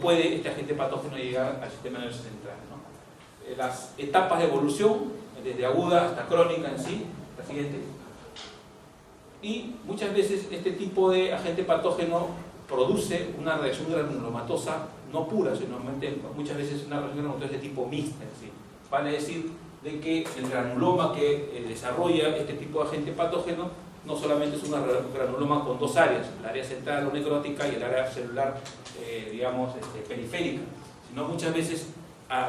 puede este agente patógeno llegar al sistema nervioso central, ¿no? Las etapas de evolución, desde aguda hasta crónica en sí, la siguiente. Y muchas veces este tipo de agente patógeno produce una reacción granulomatosa no pura, sino muchas veces una reacción granulomatosa de tipo mixta en sí. Vale decir de que el granuloma que desarrolla este tipo de agente patógeno no solamente es una granuloma con dos áreas, el área central o necrótica y el área celular, digamos, periférica, sino muchas veces,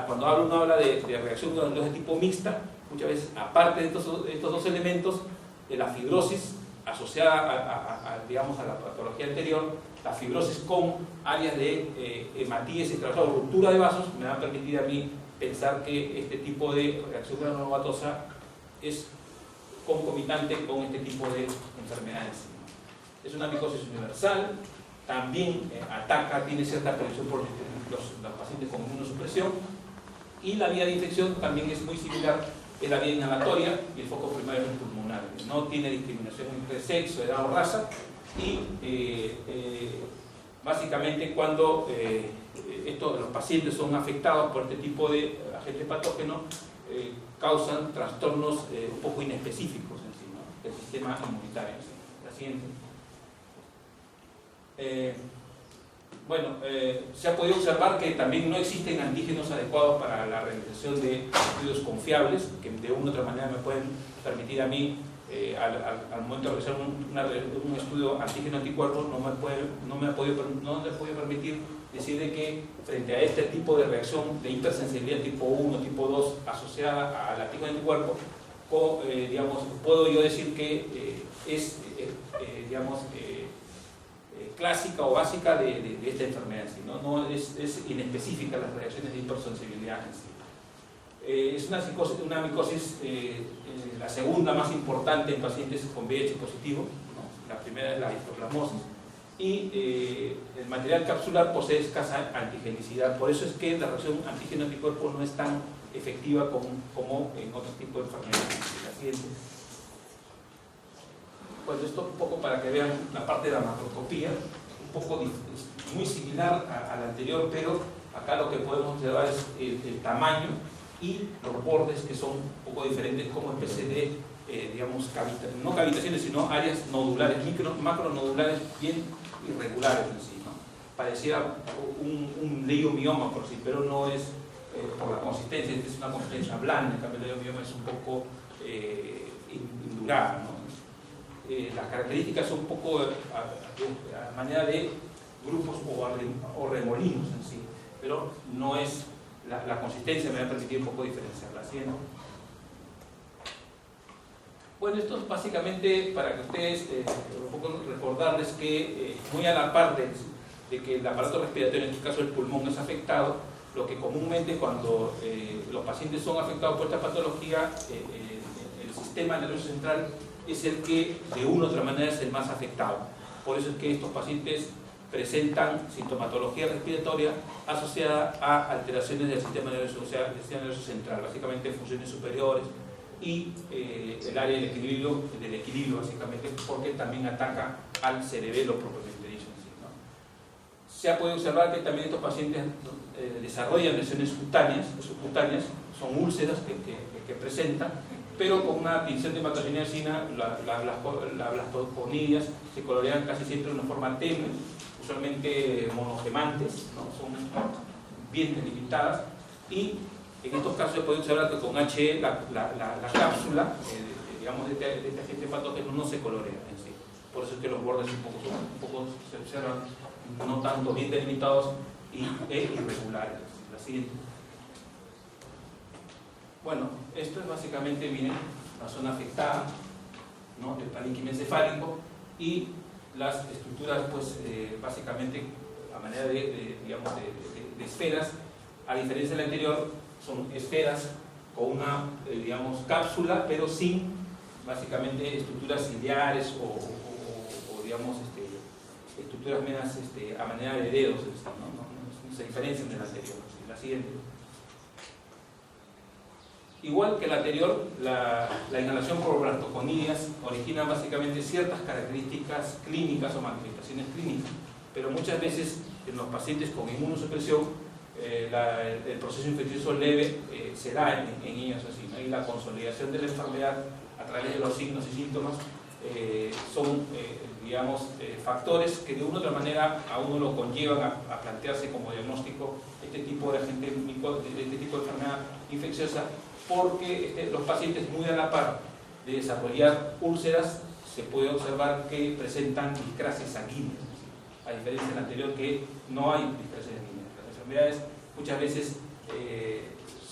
cuando uno habla de reacción granulosa de tipo mixta, muchas veces, aparte de estos dos elementos, de la fibrosis asociada digamos, a la patología anterior, la fibrosis con áreas de hematíesis, ruptura de vasos, me va a permitir a mí pensar que este tipo de reacción granulomatosa es concomitante con este tipo de enfermedades. Es una micosis universal, también tiene cierta presión por los pacientes con inmunosupresión, y la vía de infección también es muy similar, es la vía inhalatoria y el foco primario es pulmonar. No tiene discriminación entre sexo, edad o raza, y básicamente cuando los pacientes son afectados por este tipo de agentes patógenos, causan trastornos un poco inespecíficos en sí, ¿no? Del sistema inmunitario. ¿Sí? La siguiente. Se ha podido observar que también no existen antígenos adecuados para la realización de estudios confiables, que de una u otra manera me pueden permitir a mí, al momento de realizar un estudio antígeno-anticuerpo, no me ha podido permitir decir de que frente a este tipo de reacción de hipersensibilidad tipo 1, tipo 2 asociada al antígeno-anticuerpo, digamos, puedo yo decir que es clásica o básica de esta enfermedad en sí, ¿no? No es inespecífica las reacciones de hipersensibilidad en sí. Es una micosis, la segunda más importante en pacientes con VIH positivo, ¿no? La primera es la histoplasmosis, y el material capsular posee escasa antigenicidad, por eso es que la reacción antígeno-anticuerpo no es tan efectiva como en otros tipos de enfermedades. La siguiente. Pues esto un poco para que vean la parte de la macroscopía, un poco muy similar a la anterior, pero acá lo que podemos observar es el tamaño y los bordes, que son un poco diferentes, como especie de, digamos, no cavitaciones, sino áreas nodulares, macronodulares bien irregulares en sí, ¿no? Pareciera un leiomioma por sí, pero no es por la consistencia, es una consistencia blanda, en cambio el leiomioma es un poco indurada, ¿no? Las características son un poco a manera de grupos o remolinos en sí, pero no es la consistencia, me va a permitir un poco diferenciarla. ¿Sí, no? Bueno, esto es básicamente para que ustedes, un poco recordarles que muy a la par de que el aparato respiratorio, en este caso el pulmón, es afectado, lo que comúnmente cuando los pacientes son afectados por esta patología, el sistema nervioso central es el que de una u otra manera es el más afectado. Por eso es que estos pacientes presentan sintomatología respiratoria asociada a alteraciones del sistema nervioso central, básicamente funciones superiores y el área del equilibrio básicamente, porque también ataca al cerebelo propiamente dicho. ¿No? Se ha podido observar que también estos pacientes desarrollan lesiones subcutáneas, son úlceras que presentan, pero con una tinción de hematogeneosina, las blastoponidias se colorean casi siempre de una forma tenue, usualmente monogemantes, ¿no? Son bien delimitadas, y en estos casos se puede observar que con HE la cápsula digamos, de este agente patógeno no se colorea en sí. Por eso es que los bordes un poco se observan no tanto bien delimitados e irregulares. La siguiente. Bueno, esto es básicamente, miren, la zona afectada, ¿no? El parénquima encefálico y las estructuras, pues, básicamente a manera de esferas, a diferencia de la anterior, son esferas con una, digamos, cápsula, pero sin, básicamente, estructuras ciliares o digamos, estructuras menos a manera de dedos, no se diferencian de la anterior. La siguiente. Igual que la anterior, la inhalación por blastoconidias origina básicamente ciertas características clínicas o manifestaciones clínicas, pero muchas veces en los pacientes con inmunosupresión, el proceso infeccioso leve se da en ellos así, ¿no? Y la consolidación de la enfermedad a través de los signos y síntomas son, digamos, factores que de una u otra manera a uno lo conllevan a plantearse como diagnóstico este tipo de agente, este tipo de enfermedad infecciosa, porque los pacientes muy a la par de desarrollar úlceras se puede observar que presentan discrasia sanguínea, a diferencia del anterior que no hay discrasia sanguínea. Las enfermedades muchas veces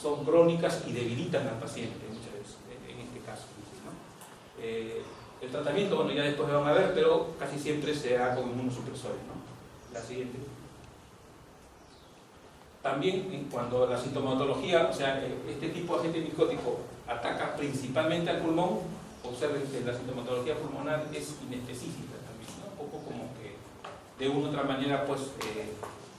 son crónicas y debilitan al paciente, muchas veces, en este caso, ¿no? El tratamiento, bueno, ya después lo van a ver, pero casi siempre se da con inmunosupresores, ¿no? La siguiente. También cuando la sintomatología, o sea, este tipo de agente micótico ataca principalmente al pulmón, observen que la sintomatología pulmonar es inespecífica también, ¿no? Un poco como que de una u otra manera pues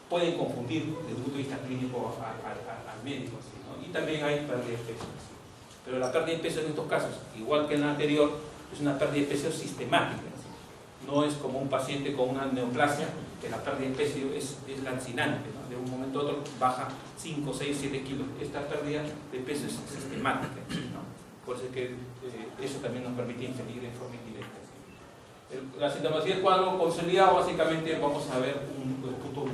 pueden confundir desde un punto de vista clínico al médico, ¿sí? ¿No? Y también hay pérdida de peso, ¿sí? Pero la pérdida de peso en estos casos, igual que en la anterior, es una pérdida de peso sistemática, ¿sí? No es como un paciente con una neoplasia, que la pérdida de peso es lancinante, ¿no? De un momento a otro baja 5, 6, 7 kilos. Esta pérdida de peso es sistemática, ¿no? Por eso es que eso también nos permite inferir en forma indirecta, ¿sí? La sintomatología del cuadro consolidado, básicamente vamos a ver un punto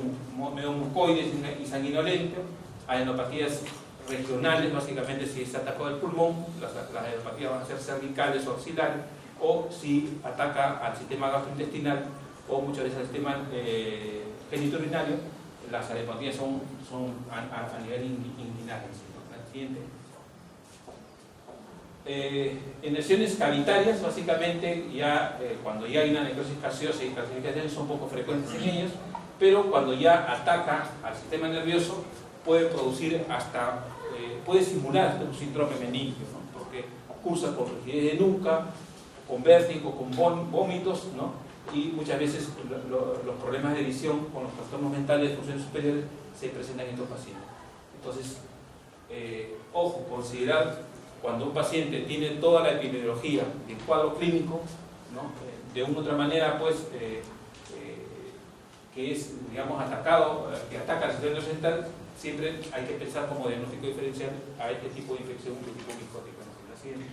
medio mucoide y sanguinolento, adenopatías regionales, básicamente si se ataca el pulmón, las adenopatías van a ser cervicales o axilares, o si ataca al sistema gastrointestinal o muchas veces al sistema genitourinario, las adenopatías son a nivel inguinal, ¿no? La siguiente. En lesiones cavitarias, básicamente, ya cuando ya hay una necrosis gaseosa y calcificaciones son poco frecuentes en ellos, pero cuando ya ataca al sistema nervioso puede producir hasta, puede simular un síndrome meningio, ¿no? Porque cursa con rigidez de nuca, con vértigo, con vómitos, ¿no? Y muchas veces los problemas de visión con los trastornos mentales de funciones superiores se presentan en estos pacientes. Entonces, ojo, considerar cuando un paciente tiene toda la epidemiología del cuadro clínico, ¿no? De una u otra manera, pues, que es, digamos, atacado, que ataca al sistema nervioso, siempre hay que pensar como diagnóstico diferencial a este tipo de infección de tipo micótico, ¿no? La siguiente.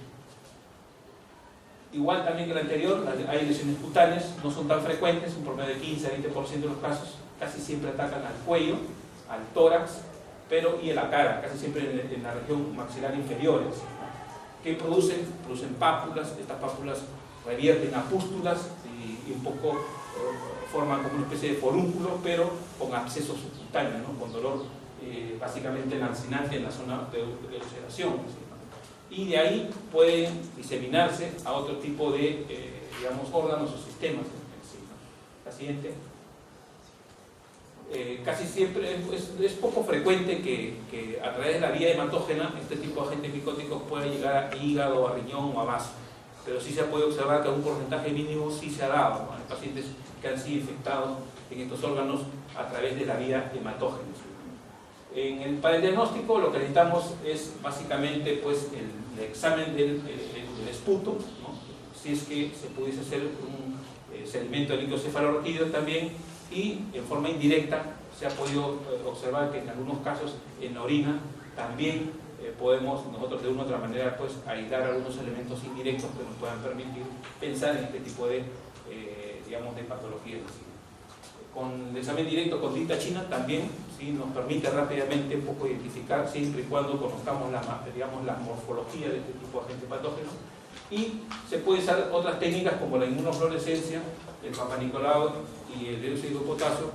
Igual también que el anterior, hay lesiones cutáneas, no son tan frecuentes, un promedio de 15 a 20% de los casos, casi siempre atacan al cuello, al tórax, pero y en la cara, casi siempre en la región maxilar inferior, ¿no? Que producen pápulas, estas pápulas revierten a pústulas y un poco forman como una especie de forúnculo, pero con abscesos subcutáneos, ¿no? Con dolor básicamente lancinante en la zona de ulceración, ¿no? Y de ahí pueden diseminarse a otro tipo de digamos, órganos o sistemas, ¿no? La siguiente. Casi siempre es poco frecuente que a través de la vía hematógena este tipo de agentes micóticos pueda llegar a hígado, a riñón o a vaso, pero sí se puede observar que un porcentaje mínimo sí se ha dado, ¿no? Hay pacientes que han sido infectados en estos órganos a través de la vía hematógena. Para el diagnóstico lo que necesitamos es básicamente pues, el examen del esputo, ¿no? Si es que se pudiese hacer un sedimento líquido-cefalorraquídeo también, y en forma indirecta se ha podido observar que en algunos casos en la orina también podemos nosotros de una u otra manera pues, aislar algunos elementos indirectos que nos puedan permitir pensar en este tipo de, digamos, de patologías. Con el examen directo con tinta china también, ¿sí? Nos permite rápidamente un poco identificar, siempre y cuando conozcamos digamos, la morfología de este tipo de agente patógeno. Y se pueden usar otras técnicas como la inmunofluorescencia, el papanicolau y el dióxido de potasio,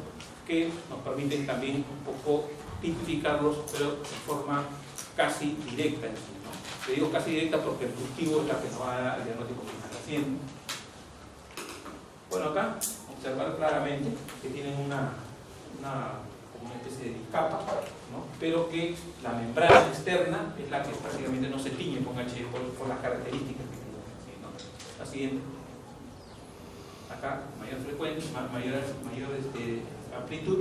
que nos permiten también un poco tipificarlos, pero de forma casi directa, ¿no? Te digo casi directa porque el cultivo es la que nos va a dar el diagnóstico que están haciendo. Bueno, acá observar claramente que tienen como una especie de capa, ¿no? Pero que la membrana externa es la que prácticamente no se tiñe con H por las características que tiene, ¿sí? ¿No? La siguiente. Acá, mayor frecuencia, mayor amplitud,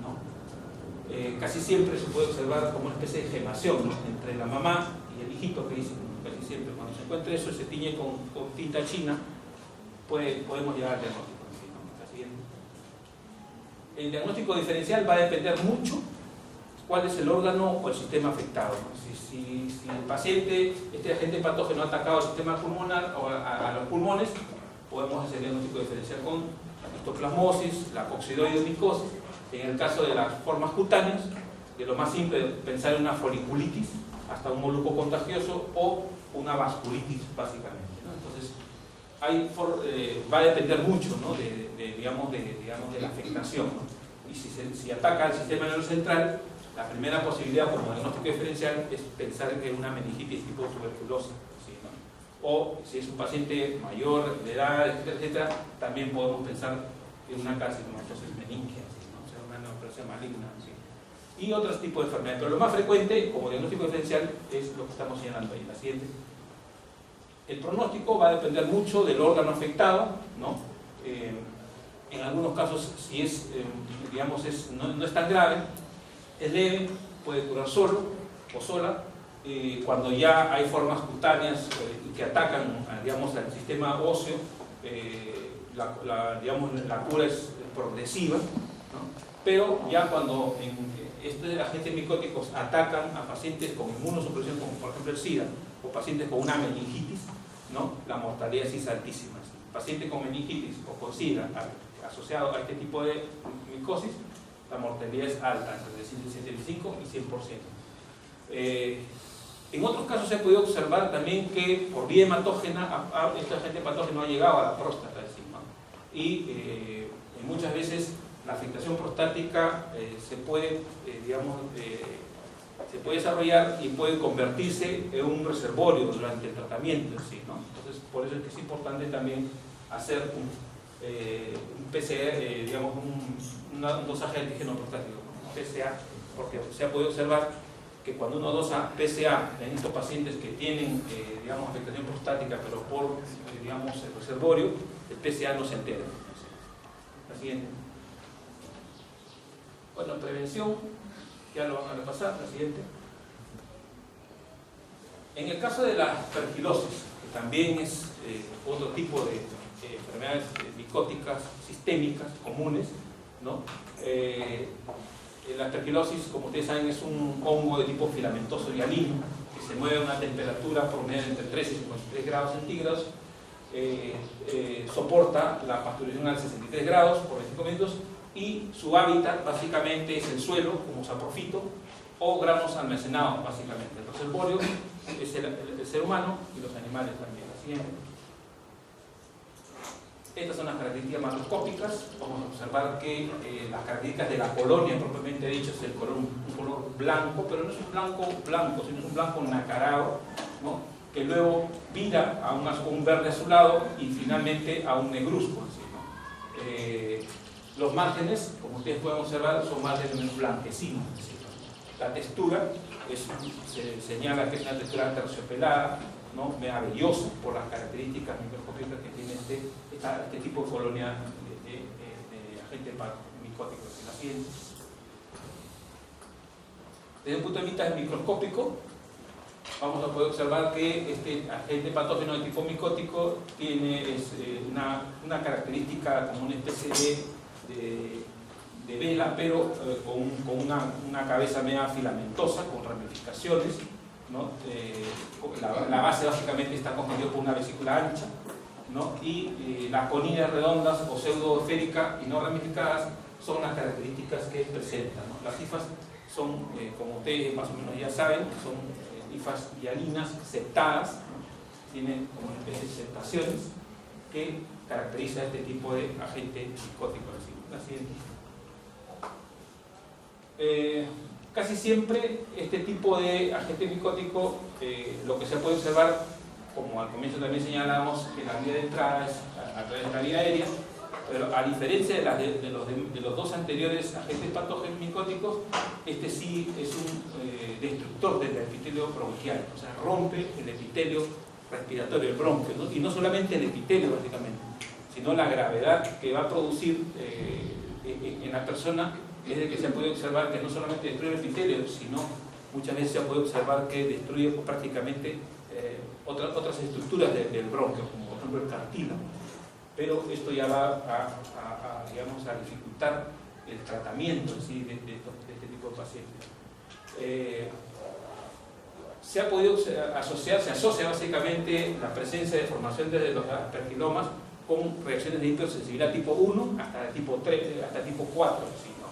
¿no? Casi siempre se puede observar como una especie de gemación, ¿no? Entre la mamá y el hijito, que dicen casi siempre. Cuando se encuentra eso, se tiñe con tinta china, podemos llegar al diagnóstico. La siguiente. el diagnóstico diferencial va a depender mucho cuál es el órgano o el sistema afectado, ¿no? Si el paciente, este agente patógeno ha atacado al sistema pulmonar o a los pulmones, podemos hacer diagnóstico diferencial con la histoplasmosis, la coccidoide-micosis. En el caso de las formas cutáneas, de lo más simple, pensar en una foliculitis, hasta un moluco contagioso o una vasculitis, básicamente, ¿no? Entonces, va a depender mucho, ¿no? de la afectación, ¿no? Y si ataca al sistema nervioso central, la primera posibilidad como diagnóstico diferencial es pensar en una meningitis tipo tuberculosa, ¿sí, no? O si es un paciente mayor de edad, etcétera, también podemos pensar en una carcinomatosis meningia, ¿sí, no? O sea, una neoplasia maligna, ¿sí? Y otros tipos de enfermedades, pero lo más frecuente como diagnóstico diferencial es lo que estamos señalando ahí, la siguiente. El pronóstico va a depender mucho del órgano afectado, ¿no? En algunos casos, si es, no es tan grave, es leve, puede curar solo o sola. Cuando ya hay formas cutáneas que atacan, al sistema óseo, la cura es progresiva, ¿no? Pero ya cuando estos agentes micóticos atacan a pacientes con inmunosupresión, como por ejemplo el SIDA, o pacientes con una meningitis, ¿no? La mortalidad sí es altísima. Paciente con meningitis o con SIDA asociado a este tipo de micosis, la mortalidad es alta, entre 75 y 100%. En otros casos se ha podido observar también que por vía hematógena este agente patógeno ha llegado a la próstata, ¿no? Y muchas veces la afectación prostática se puede desarrollar y puede convertirse en un reservorio durante el tratamiento, ¿sí, no? Entonces, por eso es que es importante también hacer un PCR, un dosaje de antígeno prostático, ¿no? PSA, porque se ha podido observar que cuando uno dosa PSA en estos pacientes que tienen, afectación prostática, pero por, el reservorio, el PSA no se altera. La siguiente. Bueno, prevención, ya lo van a repasar, la siguiente. En el caso de la aspergilosis, que también es otro tipo de enfermedades micóticas sistémicas comunes, ¿no? La aspergilosis, como ustedes saben, es un hongo de tipo filamentoso hialino que se mueve a una temperatura promedio entre 13 y 53 grados centígrados, soporta la pasteurización a 63 grados por 25 minutos y su hábitat básicamente es el suelo, como saprofito, o granos almacenados, básicamente. El reservorio es el ser humano y los animales también. La siguiente. Estas son las características macroscópicas. Vamos a observar que las características de la colonia propiamente dicho es un color blanco, pero no es un blanco, sino es un blanco nacarado, ¿no? Que luego vira a un verde azulado y finalmente a un negruzco, ¿sí, no? Los márgenes, como ustedes pueden observar, son márgenes blanquecinos, ¿sí? La textura se señala que es una textura terciopelada, ¿no? Media vellosa por las características microscópicas que tiene este tipo de colonia de agentes micóticos. La siguiente. Desde un punto de vista microscópico, vamos a poder observar que este agente patógeno de tipo micótico tiene una característica como una especie de vela, pero con una cabeza media filamentosa, con ramificaciones, ¿no? La base básicamente está constituida por una vesícula ancha, ¿no? Y las conillas redondas o pseudoesféricas y no ramificadas son las características que presentan, ¿no? Las hifas son, como ustedes más o menos ya saben, son hifas hialinas septadas, ¿no? Tienen como una especie de septaciones que caracteriza este tipo de agente micótico. La siguiente. Casi siempre este tipo de agente micótico, lo que se puede observar, como al comienzo también señalamos, que la vía de entrada es a través de la vía aérea, pero a diferencia de los dos anteriores agentes patógenos micóticos, este sí es un destructor del epitelio bronquial, o sea, rompe el epitelio respiratorio, el bronquio, ¿no? Y no solamente el epitelio básicamente, sino la gravedad que va a producir en la persona es de que se puede observar que no solamente destruye el epitelio, sino muchas veces se puede observar que destruye prácticamente otras estructuras del bronquio, como por ejemplo el cartílago. Pero esto ya va a dificultar el tratamiento en sí de este tipo de pacientes. Se ha podido asociar, se asocia básicamente la presencia de formación de los aspergilomas con reacciones de hipersensibilidad tipo 1 hasta tipo 3, hasta tipo 4, ¿sí, no?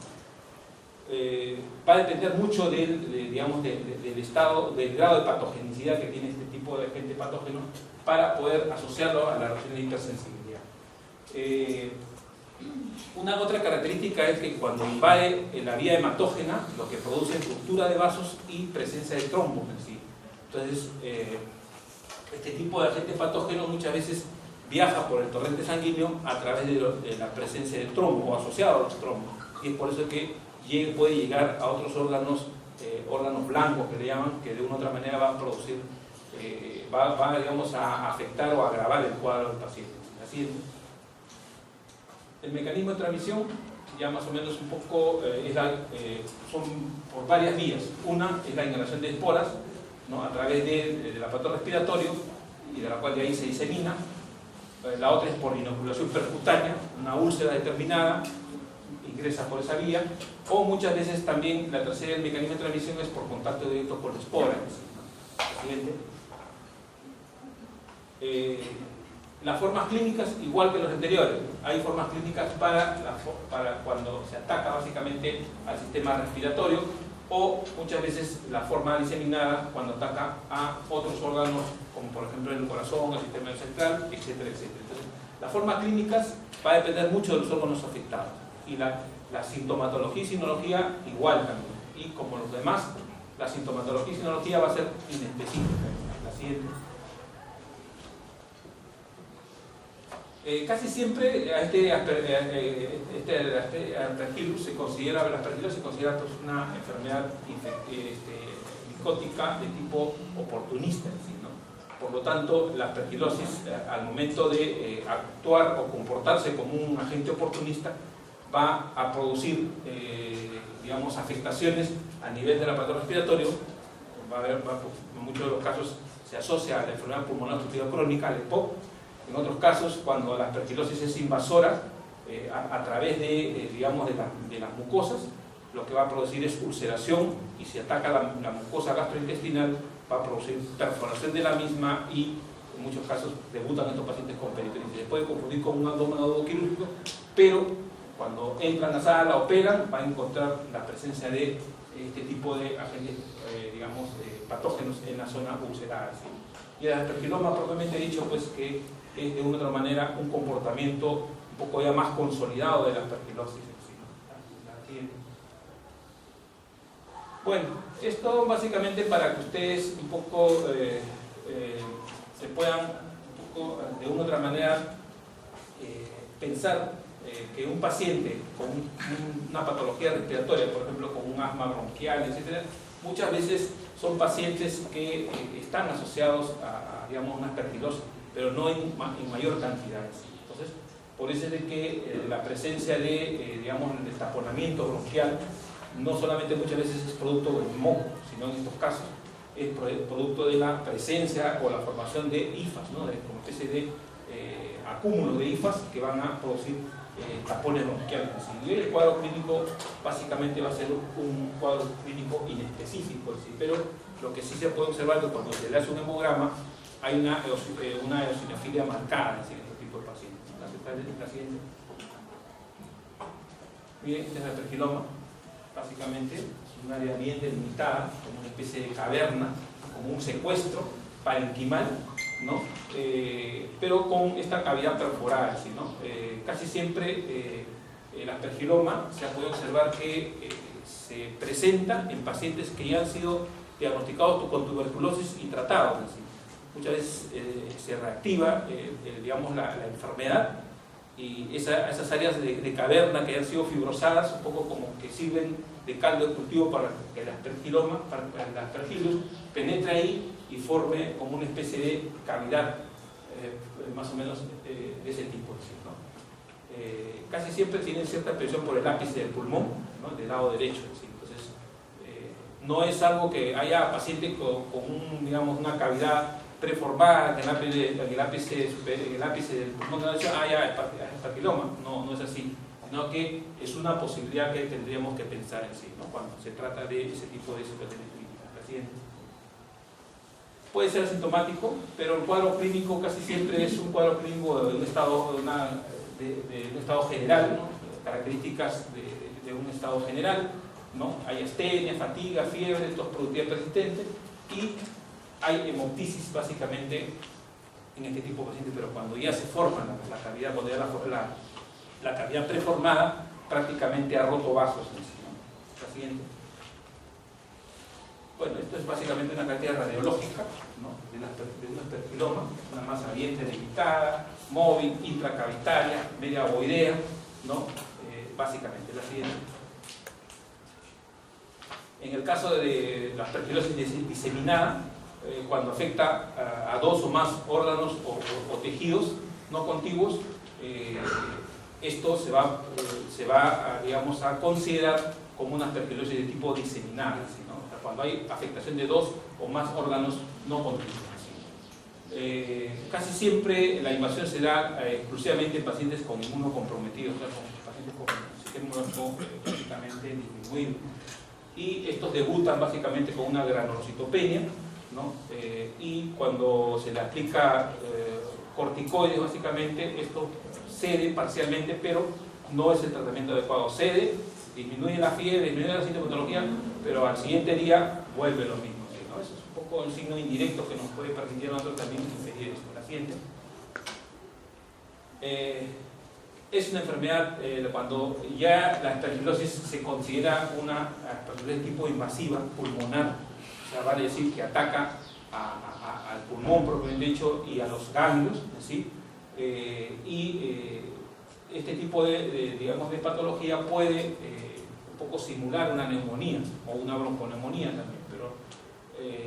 Va a depender mucho digamos, del estado, del grado de patogenicidad que tiene este tipo de agente patógeno para poder asociarlo a la reacción de hipersensibilidad. Una otra característica es que cuando invade la vía hematógena, lo que produce es ruptura de vasos y presencia de trombos en sí. Entonces, este tipo de agente patógeno muchas veces viaja por el torrente sanguíneo a través de la presencia de trombos o asociado a los trombos. Y es por eso que puede llegar a otros órganos, órganos blancos que le llaman, que de una u otra manera va a producir, digamos, a afectar o agravar el cuadro del paciente. Así es. El mecanismo de transmisión, ya más o menos un poco, son por varias vías. Una es la inhalación de esporas, ¿no? A través del aparato respiratorio, y de la cual de ahí se disemina. La otra es por inoculación percutánea, una úlcera determinada ingresa por esa vía, o muchas veces también la tercera del mecanismo de transmisión es por contacto directo con la espora. Siguiente. Las formas clínicas, igual que los anteriores, hay formas clínicas para cuando se ataca básicamente al sistema respiratorio, o muchas veces la forma diseminada cuando ataca a otros órganos, como por ejemplo el corazón, el sistema central, etcétera, etcétera. Entonces, las formas clínicas va a depender mucho de los órganos afectados, y la sintomatología y sinología igual también, y como los demás, la sintomatología y sinología va a ser inespecífica. La siguiente. Casi siempre este aspergillus se considera pues, una enfermedad micótica de tipo oportunista, ¿sí, no? Por lo tanto, la aspergilosis al momento de actuar o comportarse como un agente oportunista va a producir digamos, afectaciones a nivel del aparato respiratorio. En muchos de los casos se asocia a la enfermedad pulmonar obstructiva crónica, al EPOC. En otros casos, cuando la aspergilosis es invasora, a través digamos, de las mucosas, lo que va a producir es ulceración, y si ataca la mucosa gastrointestinal, va a producir perforación de la misma, y en muchos casos debutan estos pacientes con peritonitis. Se puede confundir con un abdomen agudo quirúrgico, pero cuando entran a la sala, operan, va a encontrar la presencia de este tipo de agentes, digamos, patógenos en la zona ulcerada, ¿sí? Y el aspergiloma propiamente dicho, pues que es de una u otra manera un comportamiento un poco ya más consolidado de la aspergilosis. ¿Sí? Bueno, esto básicamente para que ustedes un poco se puedan un poco, de una u otra manera pensar que un paciente con una patología respiratoria, por ejemplo con un asma bronquial, etc., muchas veces son pacientes que están asociados a digamos, una aspergilosis, pero no en mayor cantidad. Entonces, por eso es de que la presencia de, digamos, el destaponamiento bronquial no solamente muchas veces es producto del moco, sino en estos casos es producto de la presencia o la formación de hifas, ¿no? De como especie de acúmulo de hifas que van a producir tapones bronquiales. Y el cuadro clínico básicamente va a ser un cuadro clínico inespecífico, ¿sí? Pero lo que sí se puede observar es que cuando se le hace un hemograma hay una eosinofilia marcada en este tipo de pacientes. La siguiente. Miren, este es el aspergiloma, básicamente es un área bien delimitada, como una especie de caverna, como un secuestro parenquimal, ¿no? Pero con esta cavidad perforada, ¿sí, no? Casi siempre el aspergiloma se puede observar que se presenta en pacientes que ya han sido diagnosticados con tuberculosis y tratados. ¿Sí? Muchas veces se reactiva digamos, la enfermedad, y esas áreas de caverna que han sido fibrosadas, un poco como que sirven de caldo de cultivo para que el aspergiloma, para el aspergillus, penetre ahí y forme como una especie de cavidad más o menos de ese tipo, ¿sí, no? Casi siempre tienen cierta presión por el ápice del pulmón, ¿no? Del lado derecho, ¿sí? Entonces no es algo que haya paciente con digamos, una cavidad preformada en el ápice del pulmón, ya es aspergiloma, no es así, sino que es una posibilidad que tendríamos que pensar en sí, ¿no? Cuando se trata de ese tipo de situaciones clínicas. La siguiente. Puede ser asintomático, pero el cuadro clínico casi siempre es un cuadro clínico de un estado, de un estado general, ¿no? Características de un estado general, ¿no? Hay astenia, fatiga, fiebre, tos productiva persistente, y hay hemoptisis básicamente en este tipo de pacientes, pero cuando ya se forma la cavidad, cuando ya la cavidad preformada prácticamente ha roto vasos en sí, ¿no? La siguiente. Bueno, esto es básicamente una característica radiológica, ¿no? de un aspergiloma, una masa abierta delimitada, móvil, intracavitaria, media ovoidea, ¿no? Básicamente. La siguiente. En el caso de la aspergilosis diseminada, cuando afecta a dos o más órganos o tejidos no contiguos, esto se va digamos, a considerar como una aspergilosis de tipo diseminada, ¿sí, no? O sea, cuando hay afectación de dos o más órganos no contiguos. Casi siempre la invasión se da exclusivamente en pacientes con inmunocomprometidos, o sea, con pacientes con sistema inmunológico prácticamente disminuido. Y estos debutan básicamente con una granulocitopenia, ¿no? Y cuando se le aplica corticoides, básicamente esto cede parcialmente, pero no es el tratamiento adecuado. Cede, disminuye la fiebre, disminuye la sintomatología, pero al siguiente día vuelve lo mismo, ¿sí, no? Eso es un poco el signo indirecto que nos puede permitir a nosotros también inferir esto. La siguiente. Es una enfermedad cuando ya la aspergilosis se considera una aspergilosis tipo invasiva, pulmonar, o sea, vale decir que ataca al pulmón propiamente dicho y a los ganglios, ¿sí? Este tipo digamos, de patología puede un poco simular una neumonía o una bronconeumonía también, pero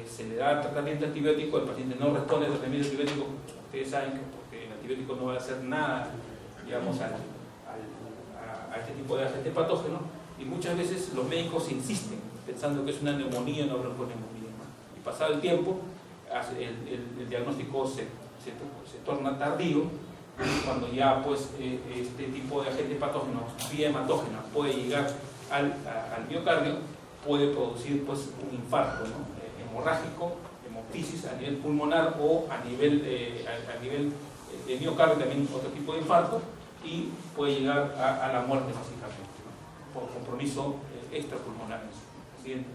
se le da tratamiento antibiótico, el paciente no responde al tratamiento antibiótico, ustedes saben que porque el antibiótico no va a hacer nada, digamos, a este tipo de agente patógeno, y muchas veces los médicos insisten pensando que es una neumonía o una bronconeumonía, ¿no? Y pasado el tiempo el diagnóstico se torna tardío, cuando ya pues este tipo de agente patógeno vía hematógena puede llegar al miocardio, puede producir pues un infarto, ¿no? Hemorrágico, hemoptisis a nivel pulmonar o a nivel de miocardio, también otro tipo de infarto, y puede llegar a la muerte básicamente, ¿no? Por compromiso extrapulmonar. Siguiente.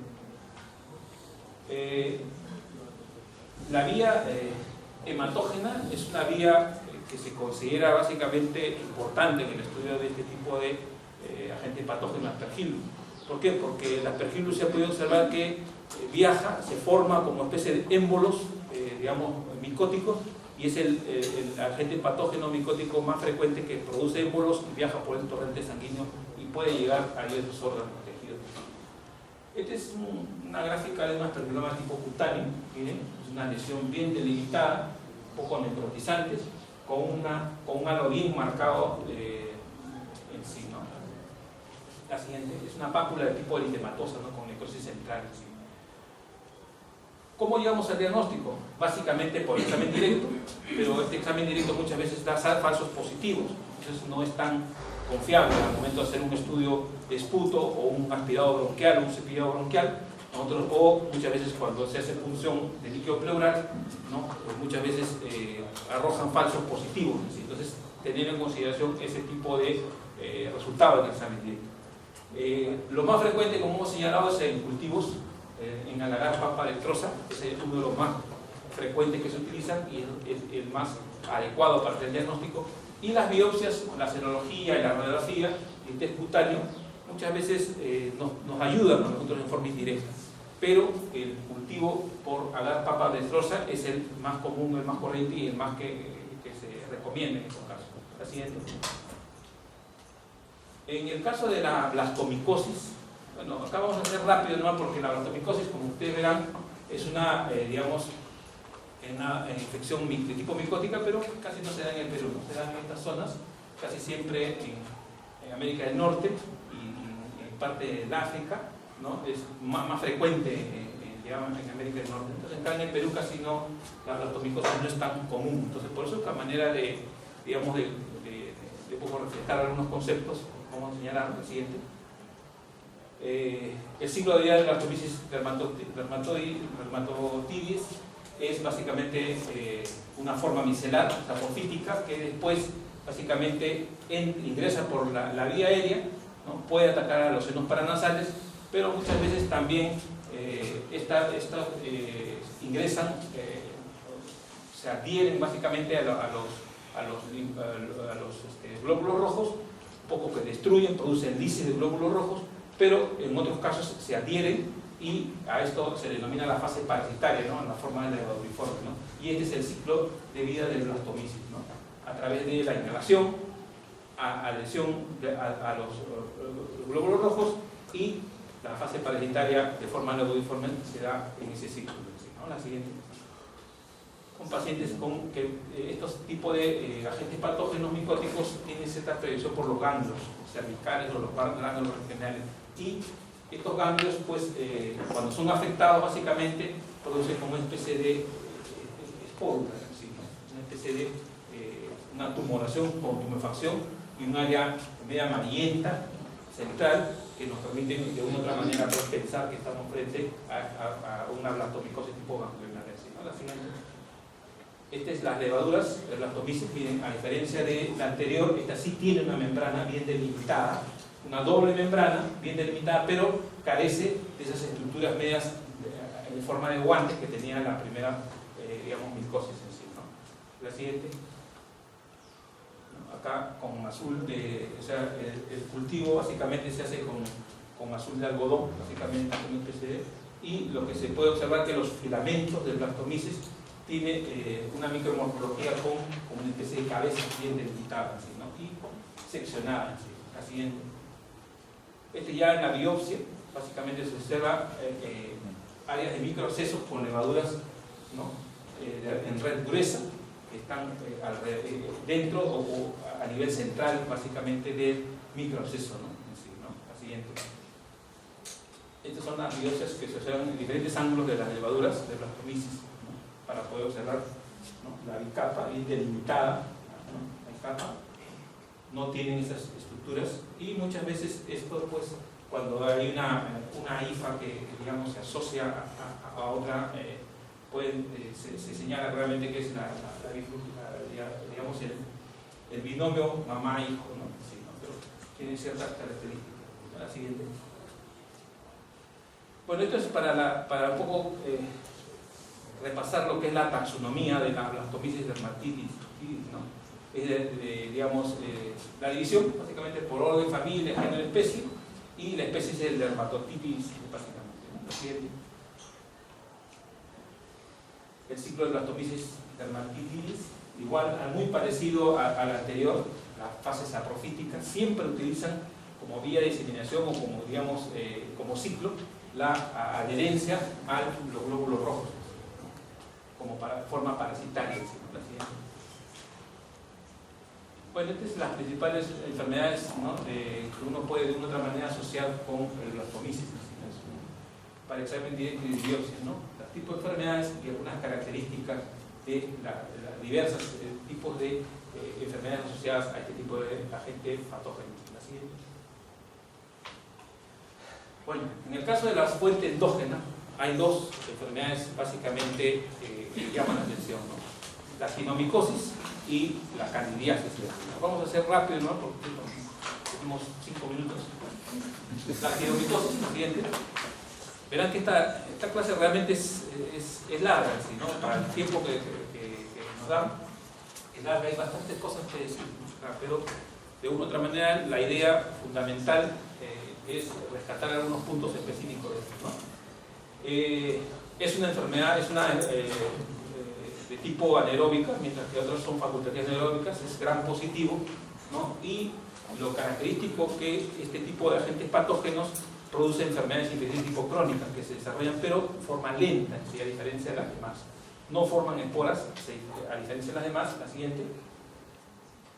La vía hematógena es una vía que se considera básicamente importante en el estudio de este tipo de agente patógeno aspergillus. ¿Por qué? Porque el aspergillus se ha podido observar que viaja, se forma como especie de émbolos, digamos, micóticos, y es el agente patógeno micótico más frecuente que produce émbolos y viaja por el torrente sanguíneo y puede llegar a diversos órganos tejidos. Esta es una gráfica de un aspergiloma tipo cutáneo, miren, es una lesión bien delimitada, un poco necrotizantes, con un halo bien marcado en sí, ¿no? La siguiente es una pápula de tipo eritematosa, ¿no? Con necrosis central, ¿sí? ¿Cómo llegamos al diagnóstico? Básicamente por examen directo, pero este examen directo muchas veces da falsos positivos, entonces no es tan confiable al momento de hacer un estudio de esputo o un aspirado bronquial o un cepillado bronquial. O muchas veces cuando se hace punción de líquido pleural, ¿no? Pues muchas veces arrojan falsos positivos, ¿sí? Entonces tener en consideración ese tipo de resultados en el examen directo. Lo más frecuente, como hemos señalado, es en cultivos, en agar papa dextrosa, ese es uno de los más frecuentes que se utilizan y es el más adecuado para el diagnóstico. Y las biopsias, la serología y la radiografía y el test cutáneo muchas veces nos ayudan a nosotros en forma indirecta, pero el cultivo por agar papa dextrosa es el más común, el más corriente y el más que se recomienda en estos casos. La siguiente. En el caso de la blastomicosis, bueno, acá vamos a hacer rápido nomás porque la blastomicosis, como ustedes verán, es una, digamos, una infección de tipo micótica, pero casi no se da en el Perú, no se da en estas zonas, casi siempre en América del Norte y en parte del África, ¿no? Es más frecuente digamos, en América del Norte. Entonces acá en el Perú casi no, la blastomicosis no es tan común, entonces por eso es la manera de, digamos, de poco reflejar algunos conceptos, como vamos a enseñar ahora, el siguiente. El ciclo de vida de Blastomyces dermatotidis es básicamente una forma micelar, sapofítica, que después básicamente ingresa por la vía aérea, ¿no? Puede atacar a los senos paranasales, pero muchas veces también ingresan, se adhieren básicamente a los glóbulos rojos, un poco que destruyen, producen lisis de glóbulos rojos, pero en otros casos se adhieren y a esto se denomina la fase parasitaria, ¿no? En la forma del levadouriforme, ¿no? Y este es el ciclo de vida del Blastomyces, ¿no? A través de la inhalación, adhesión a los glóbulos rojos, y la fase parasitaria de forma levadouriforme se da en ese ciclo, ¿no? La siguiente. Con pacientes con que estos tipos de agentes patógenos micóticos tienen cierta predicción por los ganglios cervicales o los ganglios regionales, y estos ganglios, pues, cuando son afectados, básicamente producen como una especie de espórula, ¿sí? Una especie de una tumoración o tumefacción y un área media amarillenta central que nos permite de una u otra manera pensar que estamos frente a una blastomicosis tipo ganglionar, ¿sí? ¿No? La siguiente. Estas es las levaduras de Blastomyces. Miren, a diferencia de la anterior, esta sí tiene una membrana bien delimitada, una doble membrana bien delimitada, pero carece de esas estructuras medias en forma de guantes que tenía la primera, digamos, micosis en sí, ¿no? La siguiente. Acá con azul, o sea, el cultivo básicamente se hace con azul de algodón, básicamente con un especie y lo que se puede observar es que los filamentos del Blastomyces tiene una micromorfología con una especie de cabeza bien delimitada, ¿sí? ¿No? Y seccionada, ¿sí? La siguiente. Ya en la biopsia, básicamente se observa áreas de microcesos con levaduras, ¿no? En red gruesa, que están dentro o a nivel central, básicamente, del microceso, ¿no? Sí, ¿no? La siguiente. Estas son las biopsias que se observan en diferentes ángulos de las levaduras de Blastomyces, ¿no? Para poder observar, ¿no? La bicapa bien delimitada, ¿no? La bicapa no tienen esas estructuras, y muchas veces esto, pues, cuando hay una hifa que digamos se asocia a otra, se señala realmente que es digamos el binomio mamá-hijo, ¿no? Sí, ¿no? Pero tiene ciertas características. La siguiente. Bueno, esto es para un poco repasar lo que es la taxonomía de la Blastomyces dermatitidis, ¿no? Es digamos, la división básicamente por orden, familia, género, especie, y la especie es el dermatotidis, básicamente, ¿no? La siguiente. El ciclo de Blastomyces dermatitidis, igual, muy parecido al anterior, las fases saprofíticas, siempre utilizan como vía de diseminación o como, digamos, como ciclo, la adherencia a los glóbulos rojos, como forma parasitaria, ¿sí? La siguiente. Bueno, estas son las principales enfermedades, ¿no? Que uno puede de una u otra manera asociar con el Blastomyces, ¿no? Para examen directo y de biopsia, ¿no? Los tipos de enfermedades y algunas características de los diversos tipos de enfermedades asociadas a este tipo de agente patógeno. La siguiente. Bueno, en el caso de las fuentes endógenas, hay dos enfermedades básicamente que llaman la atención, ¿no? La ginomicosis y la candidiasis. Vamos a hacer rápido, ¿no? Porque tenemos 5 minutos. La ginomicosis, la siguiente. Verán que esta clase realmente es larga, ¿sí? ¿No? Para el tiempo que nos dan, es larga, hay bastantes cosas que decir, pero de una u otra manera la idea fundamental es rescatar algunos puntos específicos de esto, ¿no? Es una enfermedad, de tipo anaeróbica, mientras que otras son facultativas anaeróbicas, es gram positivo, ¿no? Y lo característico que este tipo de agentes patógenos produce enfermedades infecciosas tipo crónicas que se desarrollan pero de forma lenta, ¿sí? A diferencia de las demás. No forman esporas, ¿sí? A diferencia de las demás. La siguiente.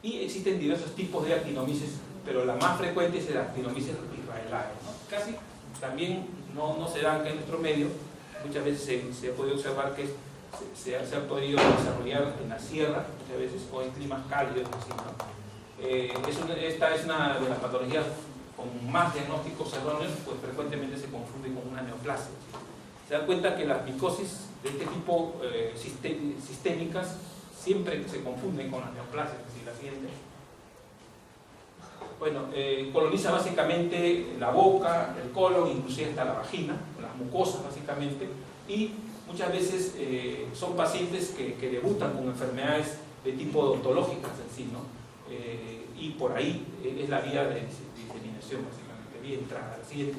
Y existen diversos tipos de actinomyces, pero la más frecuente es el actinomyces israelae, ¿no? Casi también no se dan acá en nuestro medio. Muchas veces se puede observar que se ha podido desarrollar en la sierra, muchas veces, o en climas cálidos, así, ¿no? Esta es una de las patologías con más diagnósticos erróneos, pues frecuentemente se confunde con una neoplasia. Se dan cuenta que las micosis de este tipo sistémicas siempre se confunden con las neoplasias. Así, la siguiente. Bueno, coloniza básicamente la boca, el colon, inclusive hasta la vagina, las mucosas básicamente, y muchas veces son pacientes que debutan con enfermedades de tipo odontológicas en sí, ¿no? Y por ahí es la vía de diseminación básicamente. Bien, entrada. La siguiente.